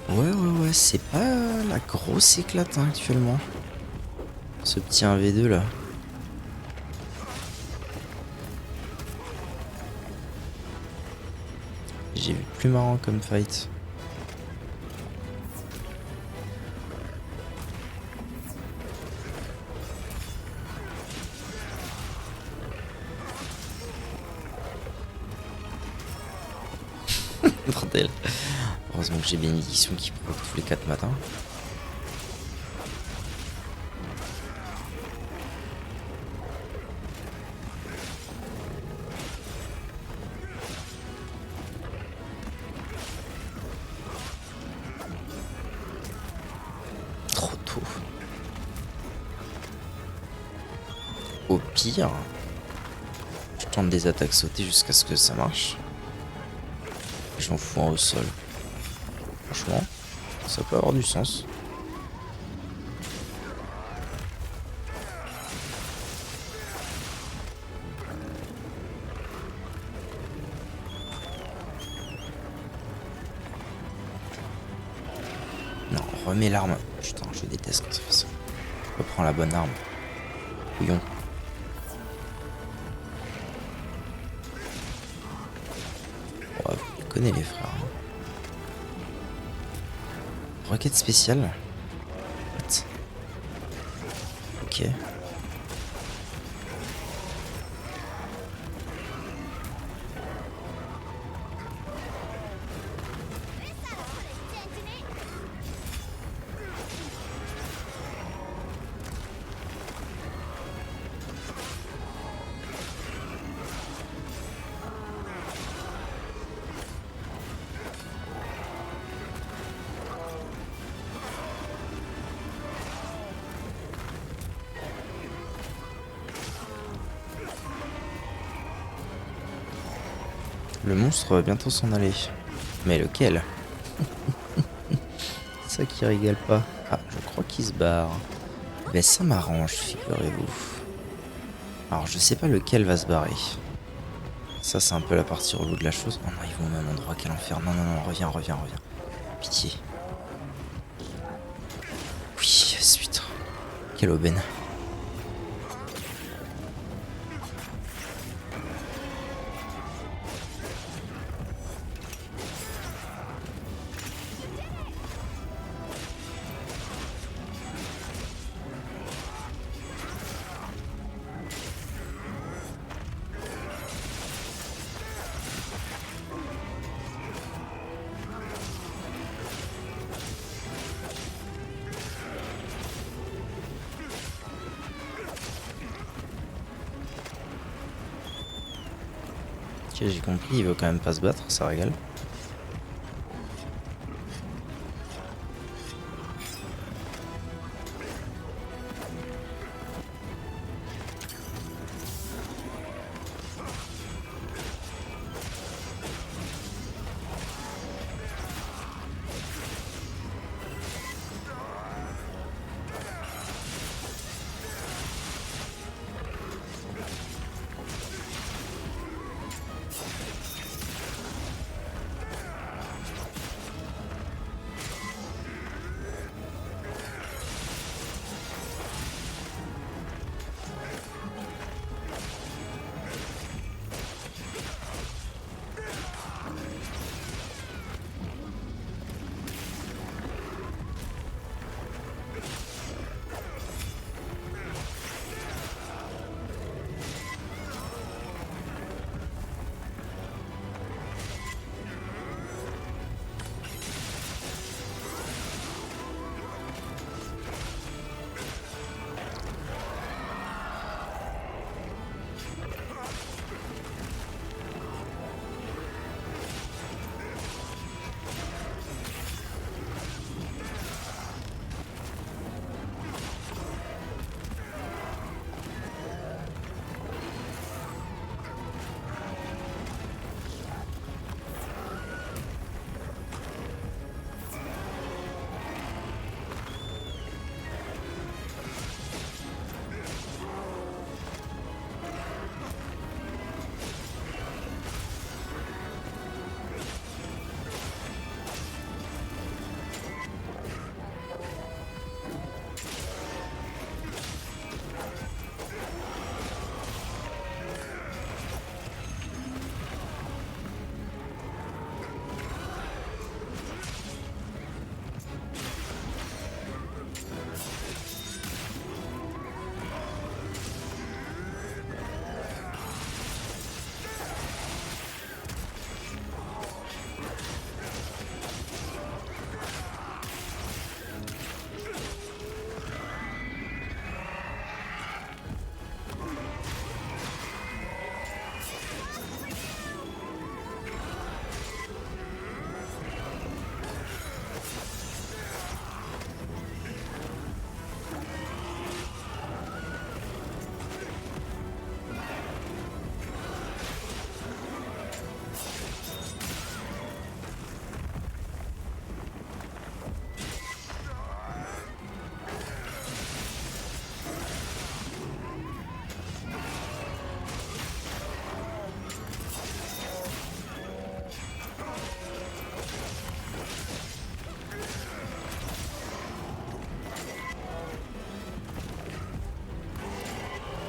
Ouais, c'est pas la grosse éclate hein, actuellement. Ce petit 1v2 là. J'ai vu plus marrant comme fight. Bordel. Heureusement que j'ai bénédiction qui provoque tous les 4 matins. Trop tôt. Au pire, je tente des attaques sautées jusqu'à ce que ça marche. Je m'en fous en au sol. Franchement, ça peut avoir du sens. remets l'arme. Putain, je déteste quand ça fait ça. Reprends la bonne arme. Couillon. Oh, vous les connaissez les frères. Hein. Requête spéciale. What? Ok. Le monstre va bientôt s'en aller. Mais lequel? C'est ça qui rigole pas. Ah, je crois qu'il se barre. Ben ça m'arrange, figurez-vous. Alors je sais pas lequel va se barrer. Ça c'est un peu la partie relou de la chose. Oh non, ils vont au même endroit, quel enfer. Non, non, non, reviens. Pitié. Oui, yes, putain. Quelle aubaine. Ok, j'ai compris, il veut quand même pas se battre, ça régale.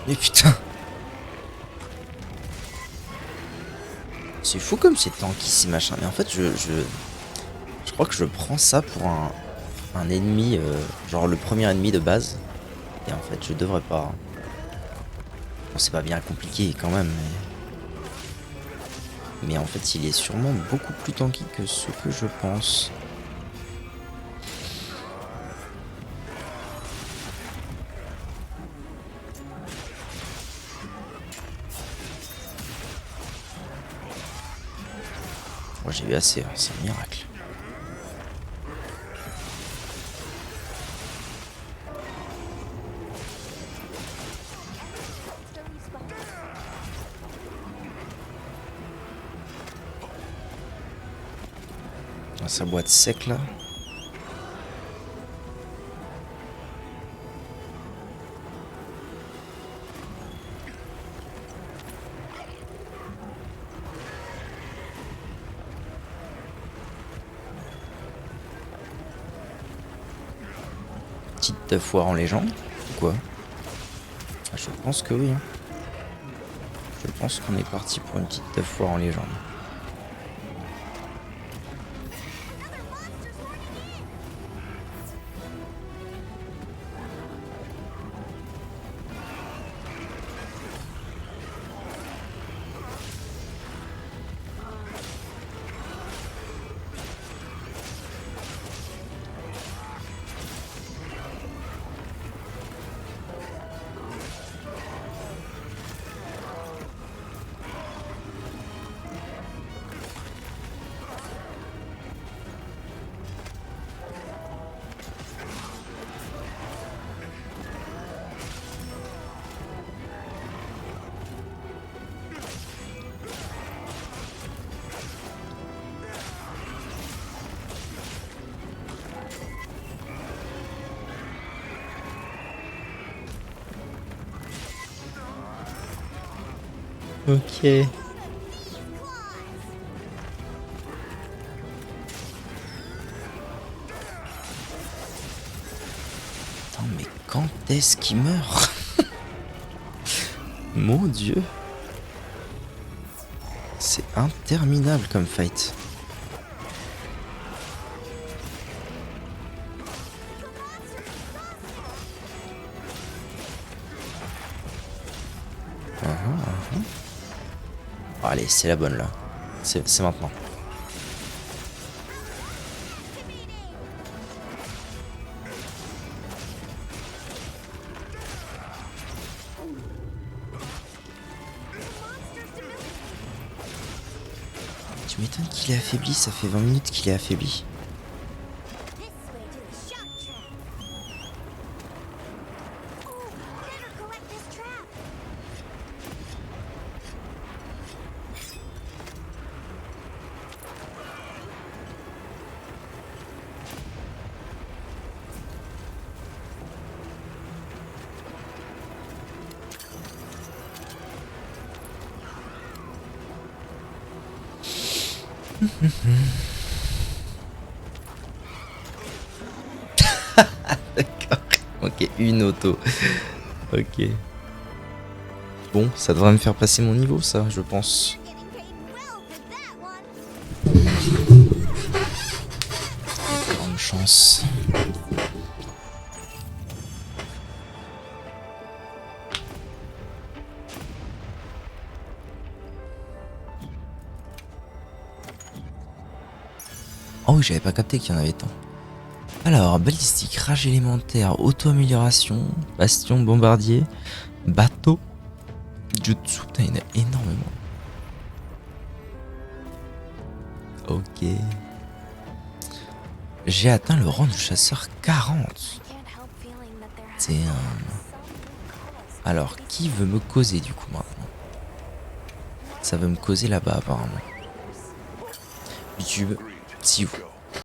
Mais putain. C'est fou comme c'est tanky ces machins. Mais en fait, je crois que je prends ça pour un ennemi, genre le premier ennemi de base. Et en fait, je devrais pas. Bon, c'est pas bien compliqué quand même. Mais en fait, il est sûrement beaucoup plus tanky que ce que je pense. Moi, j'ai eu assez, hein, c'est un miracle. Dans sa boîte sec là. Petite foire en légende ou quoi? Ah, je pense que oui. Hein. Je pense qu'on est parti pour une petite foire en légende. Ok. Attends, mais quand est-ce qu'il meurt? Mon Dieu. C'est interminable comme fight. Oh, allez, c'est la bonne là. C'est maintenant. Tu m'étonnes qu'il est affaibli, ça fait 20 minutes qu'il est affaibli. This way to the shock trap. Oh, better collect this trap. D'accord. Ok, une auto. Ok. Bon, ça devrait me faire passer mon niveau, ça, je pense. Getting paid well for that one. Grande chance. Oh oui, j'avais pas capté qu'il y en avait tant. Alors, balistique, rage élémentaire, auto-amélioration, bastion, bombardier, bateau, jutsu, putain, il y en a énormément. Ok. J'ai atteint le rang du chasseur 40. Can't help feeling that there has C'est un... some cause. Alors, qui veut me causer du coup maintenant? Ça veut me causer là-bas apparemment. YouTube, si vous